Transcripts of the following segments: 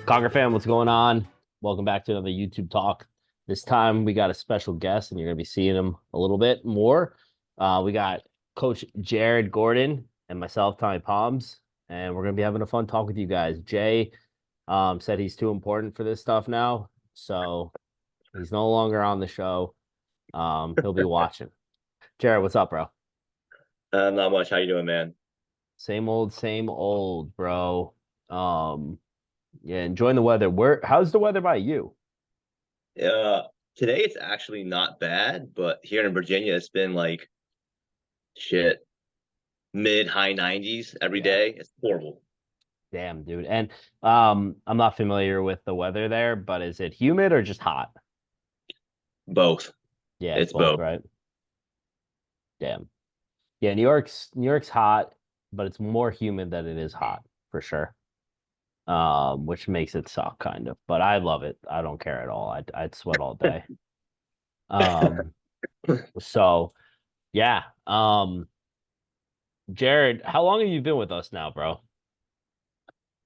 Conquer fam, what's going on? Welcome back to another YouTube talk. This time we got a special guest, and you're gonna be seeing him a little bit more. We got Coach Jared Gordon and myself, Tommy Palms, and we're gonna be having a fun talk with you guys. Jay said he's too important for this stuff now, so he's no longer on the show. He'll be watching. Jared, what's up, bro? Not much. How you doing, man? Same old, bro. Um, yeah, enjoying the weather. How's the weather by you? Uh, Today it's actually not bad, but here in Virginia, it's been like shit, mid high 90s every Yeah. day. It's horrible. Damn, dude. And I'm not familiar with the weather there, but is it humid or just hot? Both. Yeah, it's It's both, both. right? Damn. Yeah, New York's hot, but it's more humid than it is hot for sure. Which makes it suck kind of. But I love it. I don't care at all. I'd sweat all day. Um, so yeah. Jared, how long have you been with us now, bro?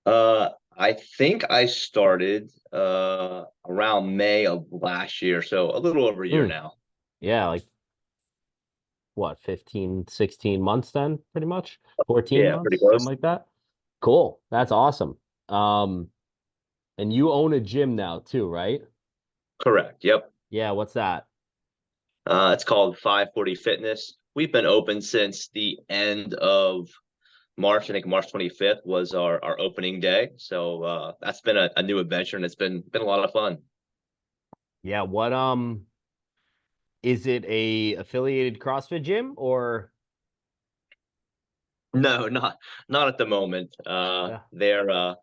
I think I started around May of last year, so a little over a year Hmm. now. Yeah, like what, 15, 16 months then, pretty much? 14 Yeah, pretty months, something close. like that. Cool. That's awesome. Um, and you own a gym now too, right? Correct. Yep. Yeah, what's that? It's called 540 Fitness. We've been open since the end of March. I think March 25th was our opening day. So that's been a new adventure, and it's been a lot of fun. Yeah, what is it, a affiliated CrossFit gym or No, not at the moment. yeah. Their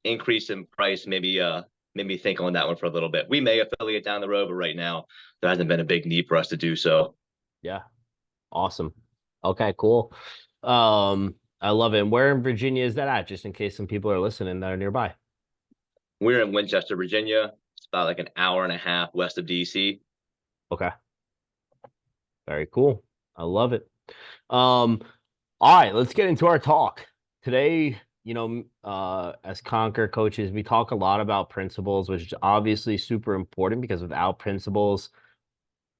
increase in price made me think on that one for a little bit. We may affiliate down the road, but right now there hasn't been a big need for us to do so. Yeah, awesome. Okay, cool. I love it. And where in Virginia is that at? Just in case some people are listening that are nearby. We're in Winchester, Virginia. It's about like an hour and a half west of DC. Okay, very cool. I love it. Um, all right, let's get into our talk. Today, as Conquer coaches, we talk a lot about principles, which is obviously super important because without principles,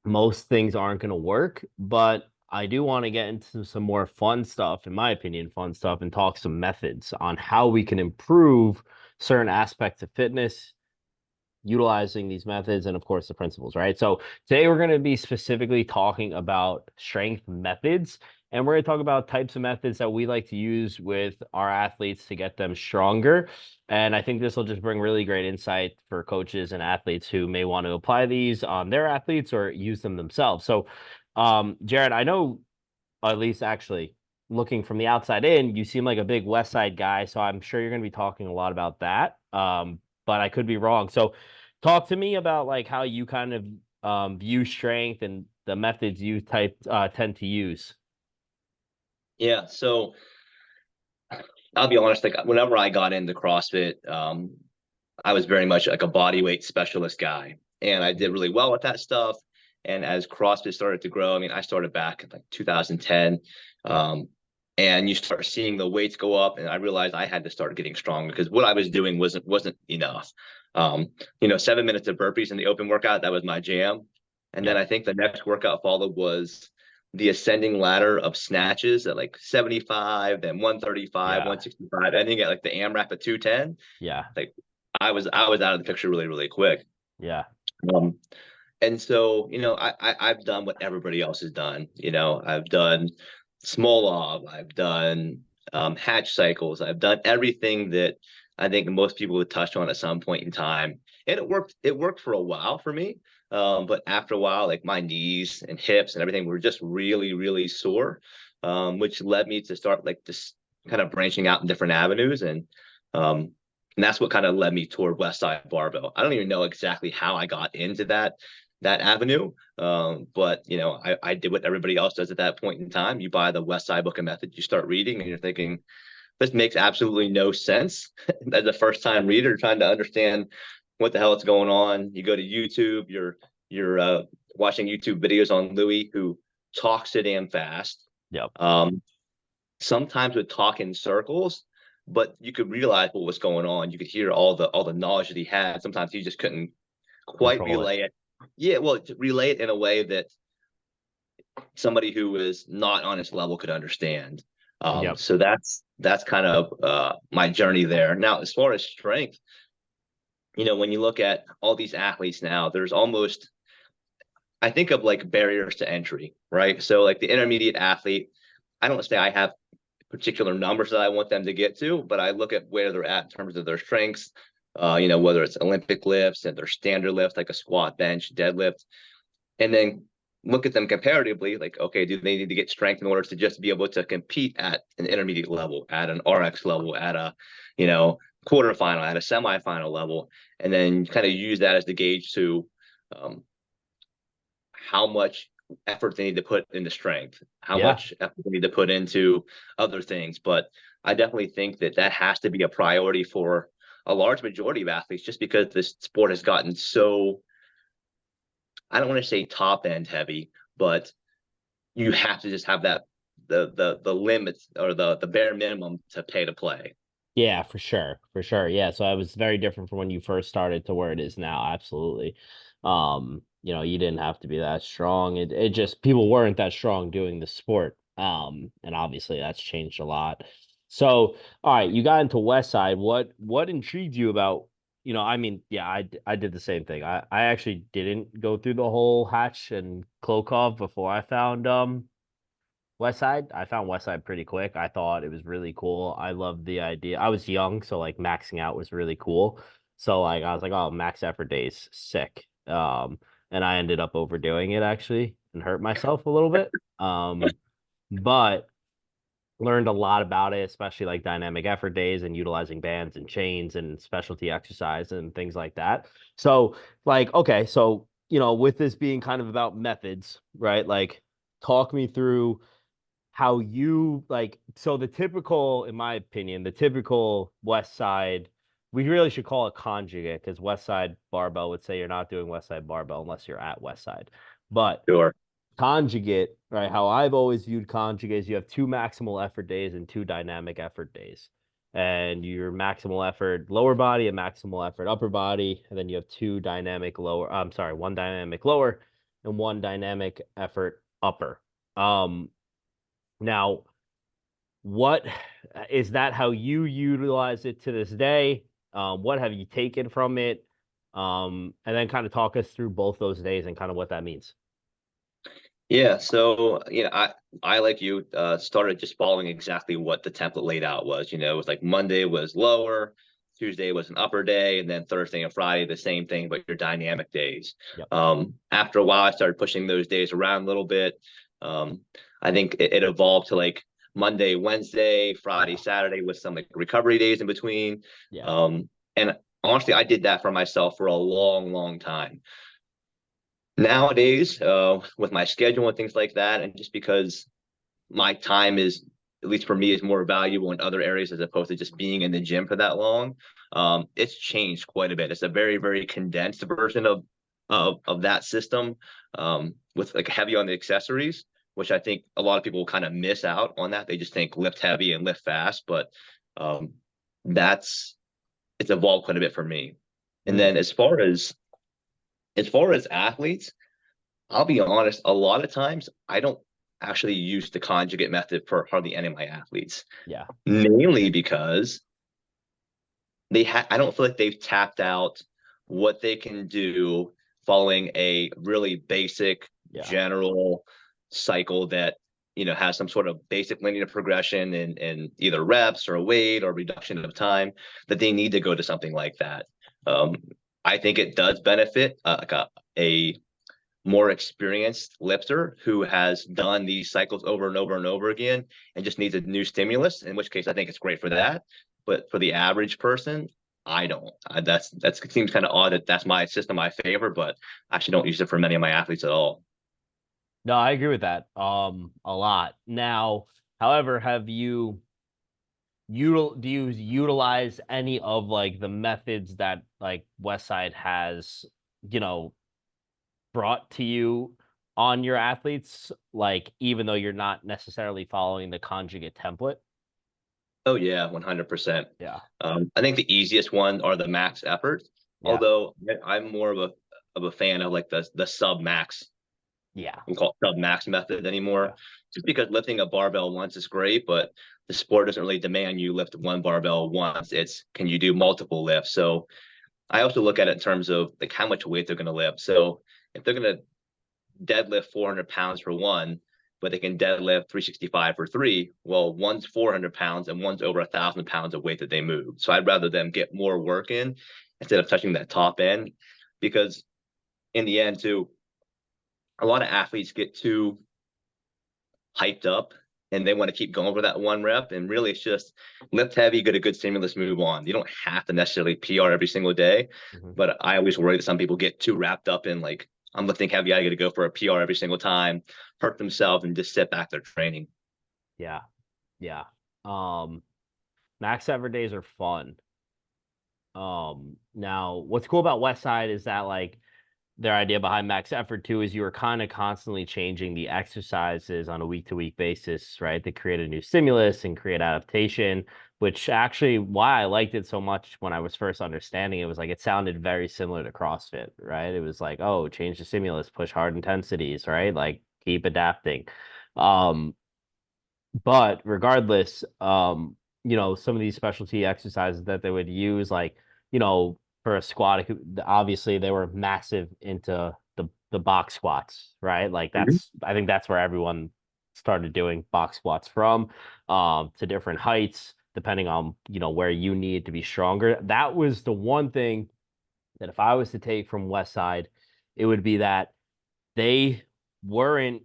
most things aren't going to work. But I do want to get into some more fun stuff, in my opinion, fun stuff, and talk some methods on how we can improve certain aspects of fitness utilizing these methods and of course the principles, right? So today we're going to be specifically talking about strength methods, and we're going to talk about types of methods that we like to use with our athletes to get them stronger. And I think this will just bring really great insight for coaches and athletes who may want to apply these on their athletes or use them themselves. So Jared, I know, at least actually looking from the outside in, you seem like a big West Side guy, so I'm sure you're going to be talking a lot about that. But I could be wrong. So, talk to me about like how you kind of view strength and the methods you tend to use. Yeah, so I'll be honest, like whenever I got into CrossFit, I was very much like a body weight specialist guy, and I did really well with that stuff. And as CrossFit started to grow, I mean, I started back in like 2010, um, and you start seeing the weights go up, and I realized I had to start getting stronger because what I was doing wasn't enough. 7 minutes of burpees in the open workout, that was my jam. And then Yep. I think the next workout followed was the ascending ladder of snatches at like 75, then 135, Yeah. 165, ending at like the AMRAP at 210. Yeah. Like I was out of the picture really, really quick. Yeah. Um, and so, I've done what everybody else has done. I've done Smolov, I've done hatch cycles, I've done everything that I think most people would touch on at some point in time. And it worked for a while for me. But after a while, like my knees and hips and everything were just really, really sore, which led me to start like just kind of branching out in different avenues. Um, and that's what kind of led me toward West Side Barbell. I don't even know exactly how I got into that avenue. But I did what everybody else does at that point in time. You buy the West Side Book of Method, you start reading, and you're thinking, this makes absolutely no sense. As a first time reader trying to understand what the hell is going on, you go to YouTube, you're watching YouTube videos on Louis, who talks so damn fast. Yep. Um, Sometimes would talk in circles, but you could realize what was going on. You could hear all the knowledge that he had. Sometimes he just couldn't quite Control it. relay it. Yeah, well, to relay it in a way that somebody who is not on his level could understand. Yep. So that's kind of my journey there. Now, as far as strength, when you look at all these athletes now, there's almost, I think of like barriers to entry, right? So like the intermediate athlete, I don't say I have particular numbers that I want them to get to, but I look at where they're at in terms of their strengths, whether it's Olympic lifts and their standard lifts, like a squat, bench, deadlift, and then look at them comparatively, like, okay, do they need to get strength in order to just be able to compete at an intermediate level, at an RX level, at a, quarterfinal, at a semifinal level, and then kind of use that as the gauge to um, how much effort they need to put into strength, how Yeah. much effort they need to put into other things. But I definitely think that that has to be a priority for a large majority of athletes, just because this sport has gotten so, I don't want to say top end heavy, but you have to just have that the limits or the bare minimum to pay to play. Yeah, for sure. For sure. Yeah. So I was very different from when you first started to where it is now. Absolutely. You didn't have to be that strong. It just people weren't that strong doing the sport. And obviously that's changed a lot. So, all right, you got into West Side. What intrigued you about, I mean, yeah, I did the same thing. I actually didn't go through the whole Hatch and Klokov before I found West Side. I found West Side pretty quick. I thought it was really cool. I loved the idea. I was young, so like maxing out was really cool. So like I was like, oh, max effort days, sick. And I ended up overdoing it actually and hurt myself a little bit. But learned a lot about it, especially like dynamic effort days and utilizing bands and chains and specialty exercise and things like that. So like, okay, so with this being kind of about methods, right? Like talk me through how you like so the typical, in my opinion, the typical West Side, we really should call it conjugate because West Side barbell would say you're not doing West Side barbell unless you're at West Side. But Sure. conjugate, right? How I've always viewed conjugate is you have two maximal effort days and two dynamic effort days. And your maximal effort lower body and maximal effort upper body. And then you have two dynamic lower, I'm sorry, one dynamic lower and one dynamic effort upper. Um, Now, what is that how you utilize it to this day? What have you taken from it? And then kind of talk us through both those days and kind of what that means. Yeah, so I like you started just following exactly what the template laid out was. It was like Monday was lower, Tuesday was an upper day, and then Thursday and Friday the same thing, but your dynamic days. Yep. After a while, I started pushing those days around a little bit. Um, I think it evolved to like Monday, Wednesday, Friday, Saturday with some like recovery days in between. Yeah. And honestly, I did that for myself for a long, long time. Nowadays, with my schedule and things like that, and just because my time is, at least for me, is more valuable in other areas as opposed to just being in the gym for that long, it's changed quite a bit. It's a very, very condensed version of that system, with like heavy on the accessories, which I think a lot of people kind of miss out on that. They just think lift heavy and lift fast, but um, that's it's evolved quite a bit for me. And Mm, then as far as athletes, I'll be honest, a lot of times I don't actually use the conjugate method for hardly any of my athletes, yeah. mainly because I don't feel like they've tapped out what they can do following a really basic Yeah. general cycle that has some sort of basic linear progression in either reps or weight or reduction of time, that they need to go to something like that. Um, I think it does benefit like a more experienced lifter who has done these cycles over and over and over again and just needs a new stimulus, in which case I think it's great for that. But for the average person, I don't. That's it seems kind of odd that that's my system I favor, but I actually don't use it for many of my athletes at all. No, I agree with that. A lot. Now, however, do you utilize any of like the methods that like West Side has, you know, brought to you on your athletes, like even though you're not necessarily following the conjugate template? Oh yeah, 100%. Yeah. I think the easiest one are the max efforts. Yeah. Although I'm more of a fan of like the sub max, Yeah. we call it sub max method Yeah. anymore. Just because lifting a barbell once is great, but the sport doesn't really demand you lift one barbell once. It's can you do multiple lifts? So I also look at it in terms of like how much weight they're going to lift. So if they're going to deadlift 400 pounds for one, but they can deadlift 365 for three. Well, one's 400 pounds and one's over 1,000 pounds of weight that they move. So I'd rather them get more work in instead of touching that top end, because in the end, too, a lot of athletes get too hyped up and they want to keep going for that one rep. And really, it's just lift heavy, get a good stimulus, move on. You don't have to necessarily PR every single day, Mhm. but I always worry that some people get too wrapped up in like, I'm lifting heavy, I got to go for a PR every single time, hurt themselves, and just sit back their training. Yeah. Yeah. Um, max effort days are fun. Now what's cool about West Side is that like their idea behind max effort too is you were kind of constantly changing the exercises on a week to week basis, right? To create a new stimulus and create adaptation, which actually why I liked it so much when I was first understanding it was like it sounded very similar to CrossFit, right? It was like, oh, change the stimulus, push hard intensities, right? Like keep adapting. Um, but regardless, some of these specialty exercises that they would use, like, for a squat, obviously they were massive into the box squats, right? Like Mhm. I think that's where everyone started doing box squats from, to different heights, depending on, where you need to be stronger. That was the one thing that if I was to take from West Side, it would be that they weren't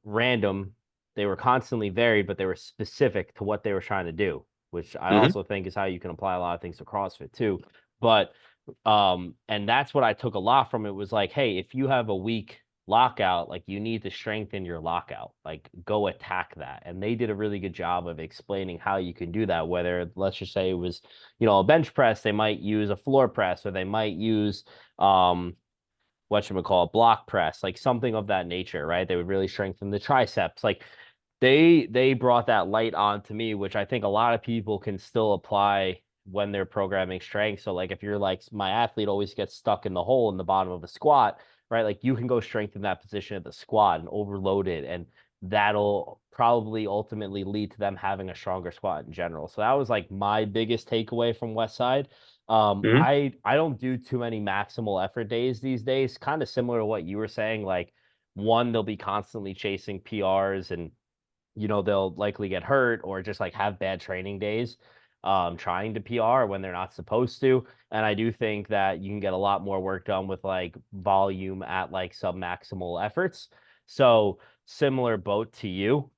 random. They were constantly varied, but they were specific to what they were trying to do, which I Mhm. also think is how you can apply a lot of things to CrossFit too. But and that's what I took a lot from it was like, hey, if you have a weak lockout, like you need to strengthen your lockout, like go attack that. And they did a really good job of explaining how you can do that. Whether let's just say it was, a bench press, they might use a floor press, or they might use whatchamacallit, block press, like something of that nature, right? They would really strengthen the triceps. Like they brought that light on to me, which I think a lot of people can still apply when they're programming strength. So like if you're like my athlete always gets stuck in the hole in the bottom of a squat, right? Like you can go strengthen that position at the squat and overload it, and that'll probably ultimately lead to them having a stronger squat in general. So that was like my biggest takeaway from West Side. Mhm. I don't do too many maximal effort days these days, kind of similar to what you were saying. Like one, they'll be constantly chasing PRs and they'll likely get hurt or just like have bad training days, trying to PR when they're not supposed to. And I do think that you can get a lot more work done with like volume at like sub-maximal efforts. So similar boat to you.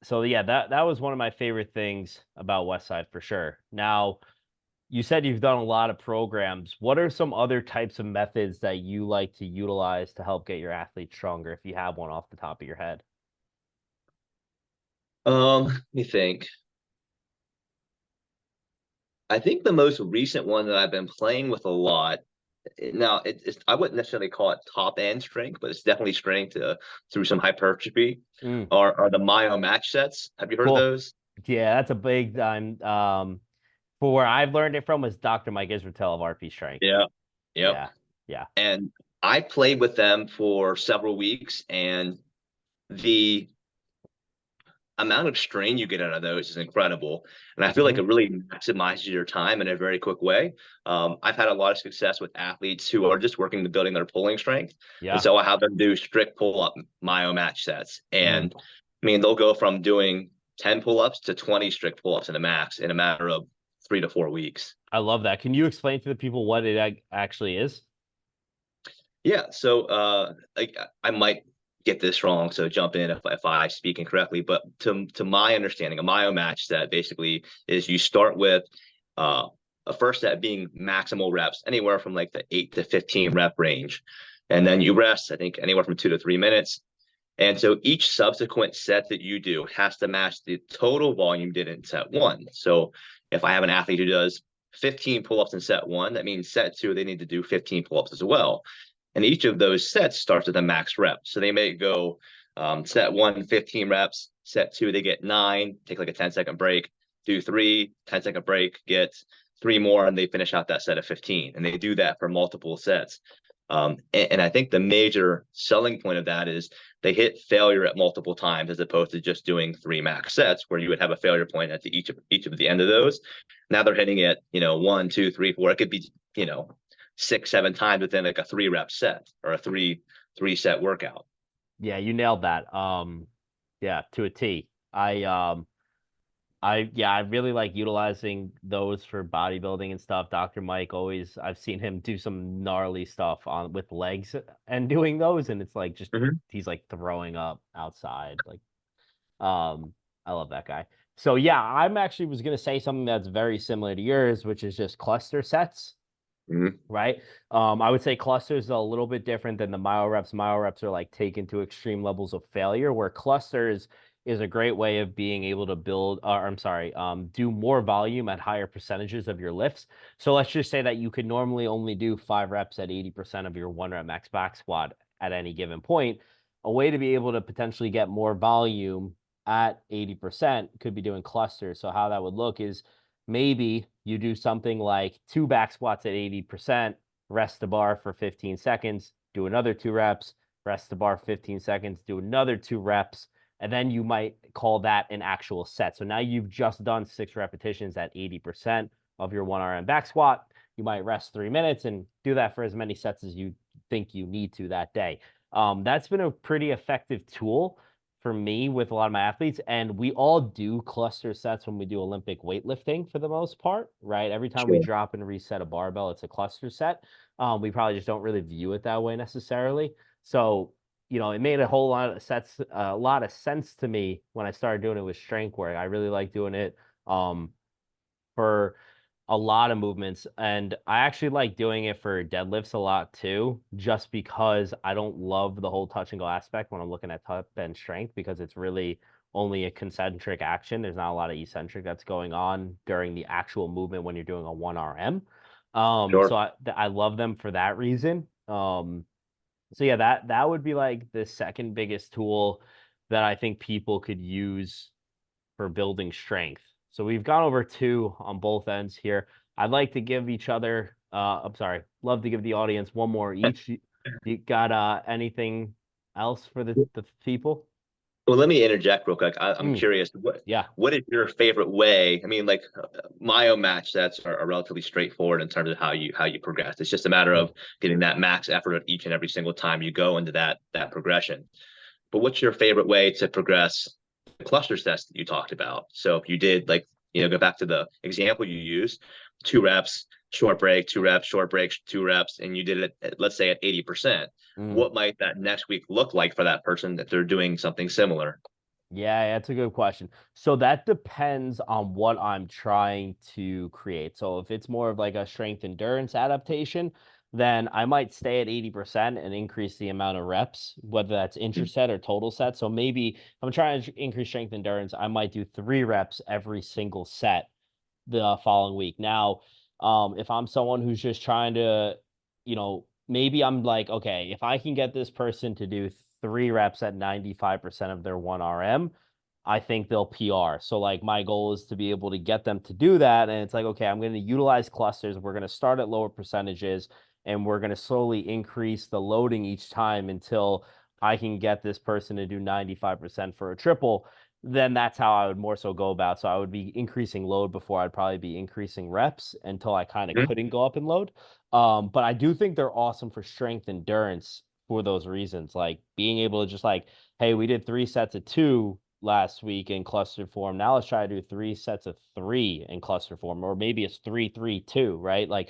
So yeah, that was one of my favorite things about Westside for sure. Now, you said you've done a lot of programs. What are some other types of methods that you like to utilize to help get your athletes stronger, if you have one off the top of your head? Let me think. I think the most recent one that I've been playing with a lot. Now, it's I wouldn't necessarily call it top end strength, but it's definitely strength through some hypertrophy. Mm, Are the Myo match sets? Have you heard of cool. those? Yeah, that's a big time. For where I've learned it from was Dr. Mike Israetel of RP Strength. Yeah. Yep. Yeah, yeah. And I played with them for several weeks, and the amount of strain you get out of those is incredible. And I feel like Hmm. it really maximizes your time in a very quick way. I've had a lot of success with athletes who are just working to building their pulling strength. And Yeah. so I have them do strict pull up myo match sets. Mm, And I mean, they'll go from doing 10 pull ups to 20 strict pull ups in a max in a matter of 3 to 4 weeks. I love that. Can you explain to the people what it actually is? Yeah, so I might get this wrong, so jump in if I speak incorrectly. But to my understanding, a myo match set basically is you start with uh, a first set being maximal reps, anywhere from like the 8 to 15 rep range, and then you rest. I think anywhere from 2 to 3 minutes. And so each subsequent set that you do has to match the total volume you did in set one. So if I have an athlete who does 15 pull-ups in set one, that means set two, they need to do 15 pull-ups as well. And each of those sets starts with a max rep. So they may go set one, 15 reps, Set 2, they get 9, take like a 10-second break, do 3, 10-second break, get 3 more, and they finish out that set of 15. And they do that for multiple sets. And I think the major selling point of that is they hit failure at multiple times, as opposed to just doing 3 max sets where you would have a failure point at each of the end of those. Now they're hitting it, 1, 2, 3, 4. It could be, 6, 7 times within like a 3-rep set or a three set workout. Yeah, you nailed that. Yeah, to a T. I really like utilizing those for bodybuilding and stuff. Dr. Mike always, I've seen him do some gnarly stuff on with legs and doing those, and it's like just he's like throwing up outside. Like, I love that guy. So yeah, I'm actually was gonna say something that's very similar to yours, which is just cluster sets. Right. I would say clusters are a little bit different than the myo reps. Myo reps are like taken to extreme levels of failure, where clusters is a great way of being able to build, or I'm sorry, do more volume at higher percentages of your lifts. So let's just say that you could normally only do 5 reps at 80% of your 1 rep max back squat at any given point. A way to be able to potentially get more volume at 80% could be doing clusters. So how that would look is maybe you do something like 2 back squats at 80%, rest the bar for 15 seconds, do another 2 reps, rest the bar 15 seconds, do another 2 reps, and then you might call that an actual set. So now you've just done 6 repetitions at 80% of your 1RM back squat. You might rest 3 minutes and do that for as many sets as you think you need to that day. That's been a pretty effective tool for me with a lot of my athletes, and we all do cluster sets when we do Olympic weightlifting for the most part, right? Every time we drop and reset a barbell, it's a cluster set. We probably just don't really view it that way necessarily. So, it made a lot of sense to me when I started doing it with strength work. I really like doing it for a lot of movements, and I actually like doing it for deadlifts a lot too, just because I don't love the whole touch and go aspect when I'm looking at top and strength, because it's really only a concentric action. There's not a lot of eccentric that's going on during the actual movement when you're doing a 1RM. So I love them for that reason. So yeah, that would be like the second biggest tool that I think people could use for building strength. So we've gone over 2 on both ends here. I'd like to give each other, love to give the audience one more each. You got anything else for the people? Well, let me interject real quick. I'm curious, what is your favorite way? I mean, like myo match sets are relatively straightforward in terms of how you progress. It's just a matter of getting that max effort at each and every single time you go into that progression. But what's your favorite way to progress the cluster sets that you talked about? So if you did go back to the example you used, 2 reps, short break, 2 reps, short break, 2 reps, and you did it let's say at 80%. What might that next week look like for that person if they're doing something similar? Yeah, that's a good question. So that depends on what I'm trying to create. So if it's more of like a strength endurance adaptation, then I might stay at 80% and increase the amount of reps, whether that's intraset or total set. So maybe if I'm trying to increase strength endurance, I might do 3 reps every single set the following week. Now, if I'm someone who's just trying to, maybe I'm like, okay, if I can get this person to do 3 reps at 95% of their 1RM, I think they'll PR. So like my goal is to be able to get them to do that. And it's like, okay, I'm going to utilize clusters. We're going to start at lower percentages and we're going to slowly increase the loading each time until I can get this person to do 95% for a triple. Then that's how I would more so go about. So I would be increasing load before I'd probably be increasing reps until I kind of couldn't go up in load. But I do think they're awesome for strength endurance for those reasons, like being able to just like, hey, we did 3 sets of 2 last week in cluster form. Now let's try to do 3 sets of 3 in cluster form, or maybe it's 3-3-2, right? Like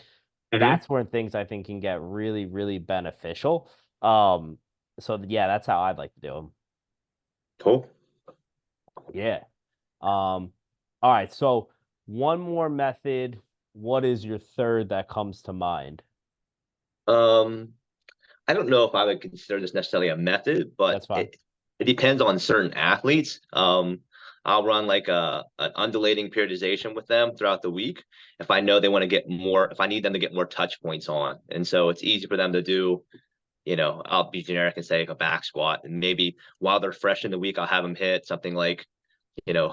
that's where things I think can get really, really beneficial. So yeah, that's how I'd like to do them. Cool. Yeah. All right. So one more method. What is your third that comes to mind? I don't know if I would consider this necessarily a method, but That's fine. it depends on certain athletes. I'll run like an undulating periodization with them throughout the week if I know they want to get more, if I need them to get more touch points on. And so it's easy for them to do I'll be generic and say like a back squat, and maybe while they're fresh in the week, I'll have them hit something like,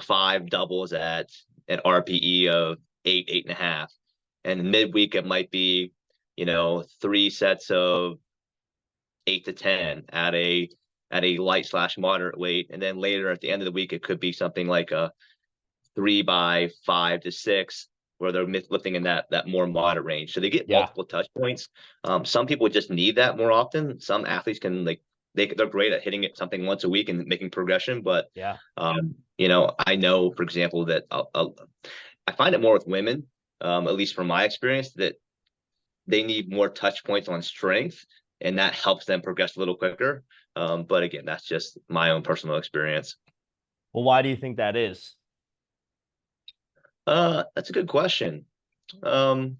5 doubles at an RPE of 8.5. And midweek, it might be, 3 sets of 8 to 10 at a light slash moderate weight. And then later at the end of the week, it could be something like a 3 by 5 to 6, where they're lifting in that more moderate range. So they get Yeah. multiple touch points. Some people just need that more often. Some athletes can they're great at hitting it something once a week and making progression. But Yeah. I know, for example, that I find it more with women, at least from my experience, that they need more touch points on strength, and that helps them progress a little quicker. But again, that's just my own personal experience. Well, why do you think that is? That's a good question. Um,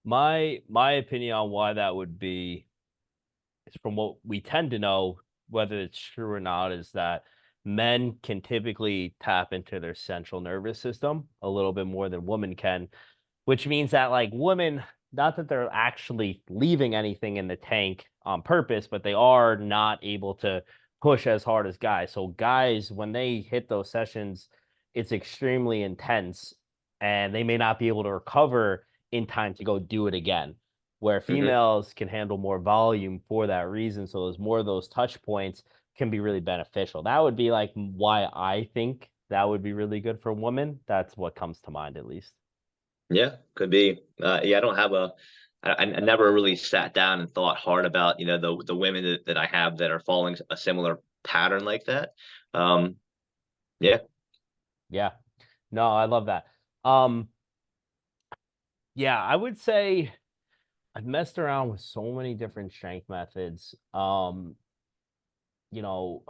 My opinion on why that would be is from what we tend to know, whether it's true or not, is that men can typically tap into their central nervous system a little bit more than women can, which means that like women, not that they're actually leaving anything in the tank on purpose, but they are not able to push as hard as guys. So guys, when they hit those sessions, it's extremely intense and they may not be able to recover in time to go do it again. Where mhm. females can handle more volume for that reason. So there's more of those touch points can be really beneficial. That would be like why I think that would be really good for women. That's what comes to mind, at least. Yeah, could be. Yeah, I don't have I never really sat down and thought hard about, the women that I have that are following a similar pattern like that. Um, yeah. Yeah. No, I love that. Um, yeah, I would say I've messed around with so many different strength methods. You know,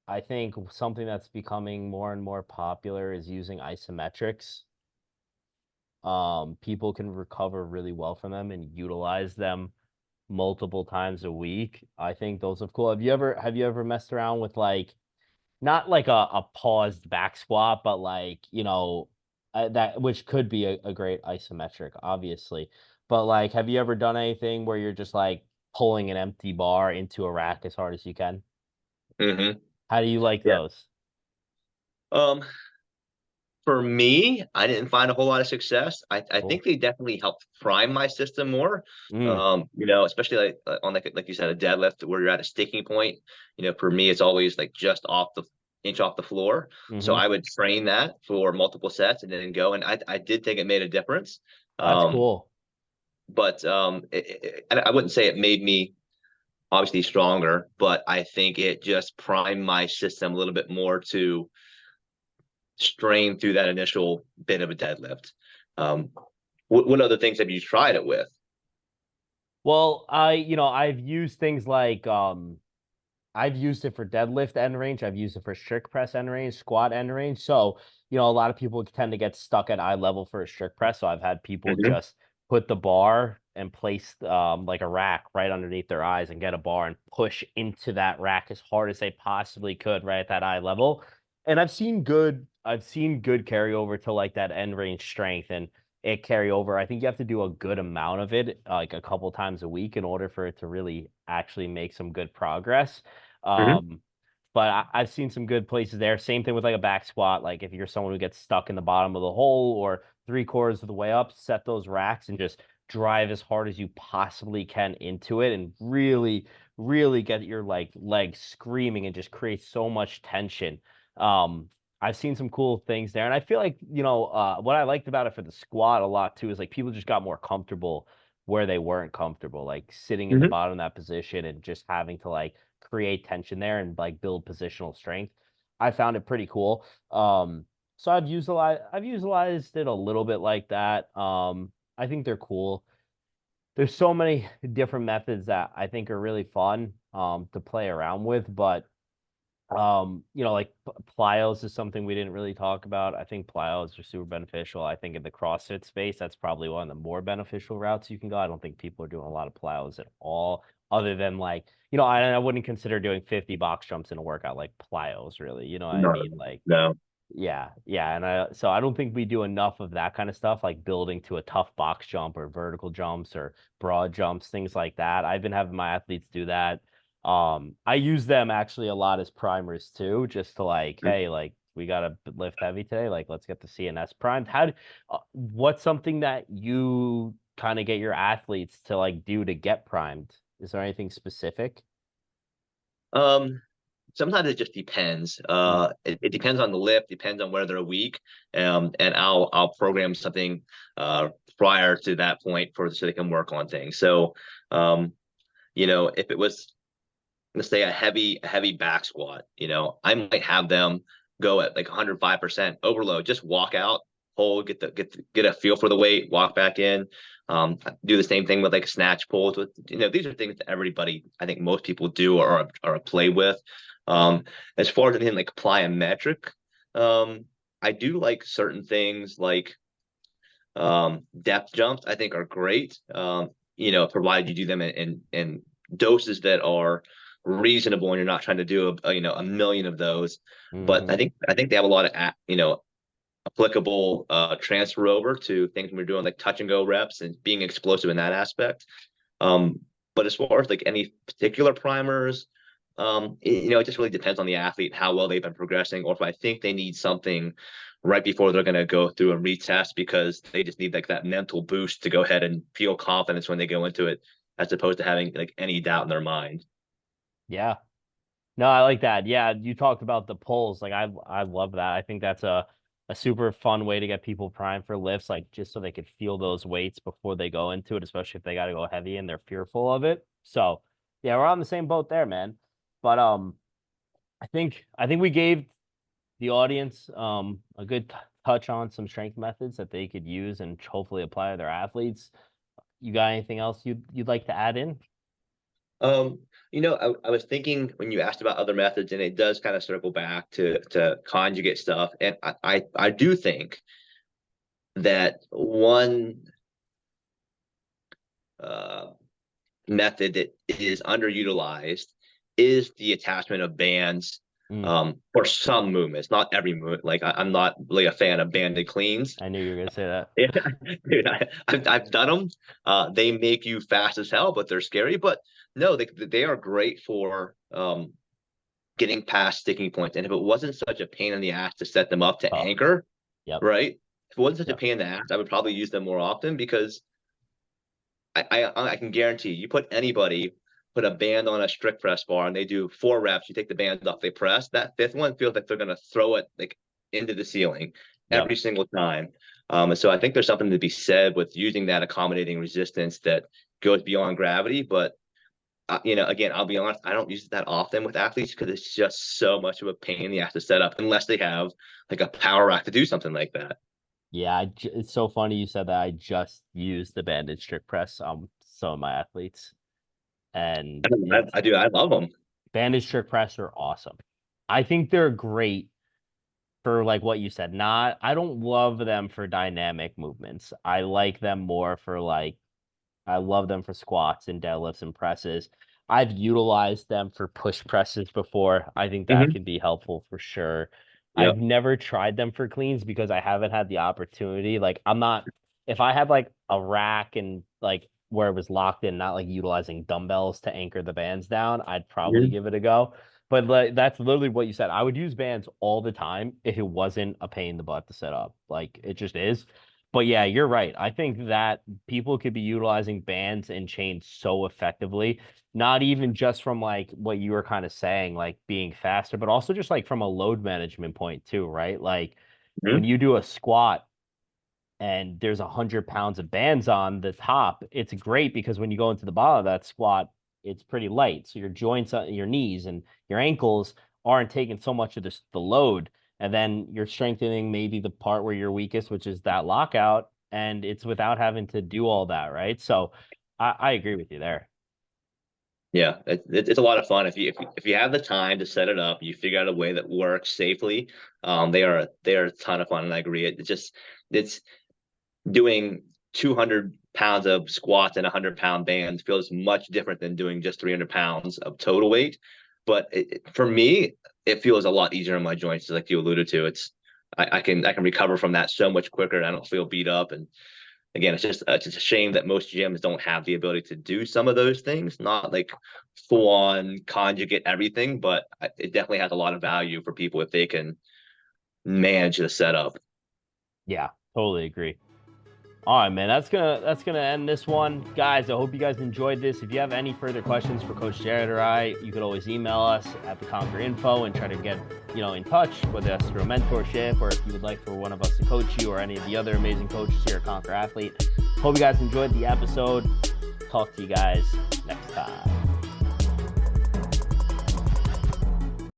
I think something that's becoming more and more popular is using isometrics. People can recover really well from them and utilize them multiple times a week. I think those are cool. Have you ever messed around with like not like a paused back squat, but like, that which could be a great isometric, obviously. But like, have you ever done anything where you're just like pulling an empty bar into a rack as hard as you can? hmm How do you like Yeah. those? Um, for me, I didn't find a whole lot of success. I Cool. think they definitely helped prime my system more. Mm, Especially like on like you said, a deadlift where you're at a sticking point. For me, it's always like just off the inch off the floor. So hmm. I would train that for multiple sets and then go. And I did think it made a difference. That's Um, cool. but I wouldn't say it made me obviously stronger, but I think it just primed my system a little bit more to strain through that initial bit of a deadlift. Um, what other things have you tried it with? Well, I've used things like I've used it for deadlift end range. I've used it for strict press end range, squat end range. So, a lot of people tend to get stuck at eye level for a strict press. So I've had people Mhm. just put the bar and place like a rack right underneath their eyes and get a bar and push into that rack as hard as they possibly could right at that eye level. And I've seen good carryover to like that end range strength and it carry over. I think you have to do a good amount of it, like a couple times a week in order for it to really actually make some good progress. Mhm. Um, but I've seen some good places there. Same thing with like a back squat. Like if you're someone who gets stuck in the bottom of the hole or 3/4 of the way up, set those racks and just drive as hard as you possibly can into it and really, really get your like legs screaming and just create so much tension. Um, I've seen some cool things there. And I feel like, what I liked about it for the squat a lot too is like people just got more comfortable where they weren't comfortable, like sitting in the Mhm. bottom of that position and just having to like create tension there and like build positional strength. I found it pretty cool. So I've utilized it a little bit like that. I think they're cool. There's so many different methods that I think are really fun to play around with, but like plyos is something we didn't really talk about. I think plyos are super beneficial. I think in the CrossFit space, that's probably one of the more beneficial routes you can go. I don't think people are doing a lot of plyos at all, other than like, I wouldn't consider doing 50 box jumps in a workout like plyos, really. You know what I No, mean? Like, no. Yeah, and I don't think we do enough of that kind of stuff, like building to a tough box jump or vertical jumps or broad jumps, things like that. I've been having my athletes do that. I use them actually a lot as primers too, just to like, hey, like we gotta lift heavy today, like let's get the CNS primed. What's something that you kind of get your athletes to like do to get primed? Is there anything specific? Um, Sometimes it just depends. Mm, It depends on the lift, depends on where they're weak. And I'll program something prior to that point for so they can work on things. So if it was, let's say, a heavy back squat, I might have them go at like 105% overload, just walk out, hold, get a feel for the weight, walk back in. Do the same thing with like snatch pulls. With these are things that everybody, I think most people do or play with. Um, as far as anything like plyometric, I do like certain things like depth jumps. I think are great. Provided you do them in doses that are reasonable and you're not trying to do a million of those. But hmm I think they have a lot of applicable transfer over to things we're doing like touch and go reps and being explosive in that aspect. Um, but as far as like any particular primers, it just really depends on the athlete, how well they've been progressing, or if I think they need something right before they're going to go through a retest because they just need like that mental boost to go ahead and feel confidence when they go into it, as opposed to having like any doubt in their mind. Yeah. No, I like that. Yeah, you talked about the pulls. Like I love that. I think that's a super fun way to get people primed for lifts, like just so they could feel those weights before they go into it, especially if they got to go heavy and they're fearful of it. So, yeah, we're on the same boat there, man. But I think we gave the audience a good touch on some strength methods that they could use and hopefully apply to their athletes. You got anything else you'd like to add in? Um, I was thinking when you asked about other methods, and it does kind of circle back to conjugate stuff, and I do think that one uh, method that is underutilized is the attachment of bands Mm, for some movements, not every movement. Like I'm not really a fan of banded cleans. I knew you were gonna say that. Yeah, dude, I've done them. They make you fast as hell, but they're scary. But no, they are great for getting past sticking points. And if it wasn't such a pain in the ass to set them up to Oh, anchor, yep, right? If it wasn't such a yep. pain in the ass, I would probably use them more often because I can guarantee you put anybody put a band on a strict press bar and they do 4 reps. You take the band off, they press. That fifth one feels like they're gonna throw it like into the ceiling Yep. every single time. And so I think there's something to be said with using that accommodating resistance that goes beyond gravity. But again, I'll be honest, I don't use it that often with athletes because it's just so much of a pain in the ass to set up unless they have like a power rack to do something like that. Yeah, it's so funny you said that. I just used the banded strict press on some of my athletes, and it's I do. I love them. banded strict press are awesome. I think they're great for like what you said. Not, I don't love them for dynamic movements. I like them more for like I love them for squats and deadlifts and presses. I've utilized them for push presses before. I think that Hmm. can be helpful for sure. I've Yep. never tried them for cleans because I haven't had the opportunity. Like I'm not if I had like a rack and like where it was locked in, not like utilizing dumbbells to anchor the bands down, I'd probably Mhm. give it a go. But like that's literally what you said. I would use bands all the time if it wasn't a pain in the butt to set up. Like it just is. But yeah, you're right. I think that people could be utilizing bands and chains so effectively, not even just from like what you were kind of saying, like being faster, but also just like from a load management point too, right? Like when Mhm. you do a squat and there's 100 pounds of bands on the top, it's great because when you go into the bottom of that squat, it's pretty light. So your joints, your knees and your ankles aren't taking so much of the load. And then you're strengthening maybe the part where you're weakest, which is that lockout. And it's without having to do all that, right? So I agree with you there. Yeah, it's a lot of fun if you have the time to set it up, you figure out a way that works safely. They are a ton of fun, and I agree. It's doing 200 pounds of squats and 100-pound bands feels much different than doing just 300 pounds of total weight. But for me, it feels a lot easier in my joints, like you alluded to. I can recover from that so much quicker, and I don't feel beat up. And again, it's just a shame that most gyms don't have the ability to do some of those things. Not like full on conjugate everything, but it definitely has a lot of value for people if they can manage the setup. Yeah, totally agree. All right, man. That's gonna end this one, guys. I hope you guys enjoyed this. If you have any further questions for Coach Jared or I, you could always email us at the Conquer Info and try to get in touch, whether that's through a mentorship or if you would like for one of us to coach you or any of the other amazing coaches here at Conquer Athlete. Hope you guys enjoyed the episode. Talk to you guys next time.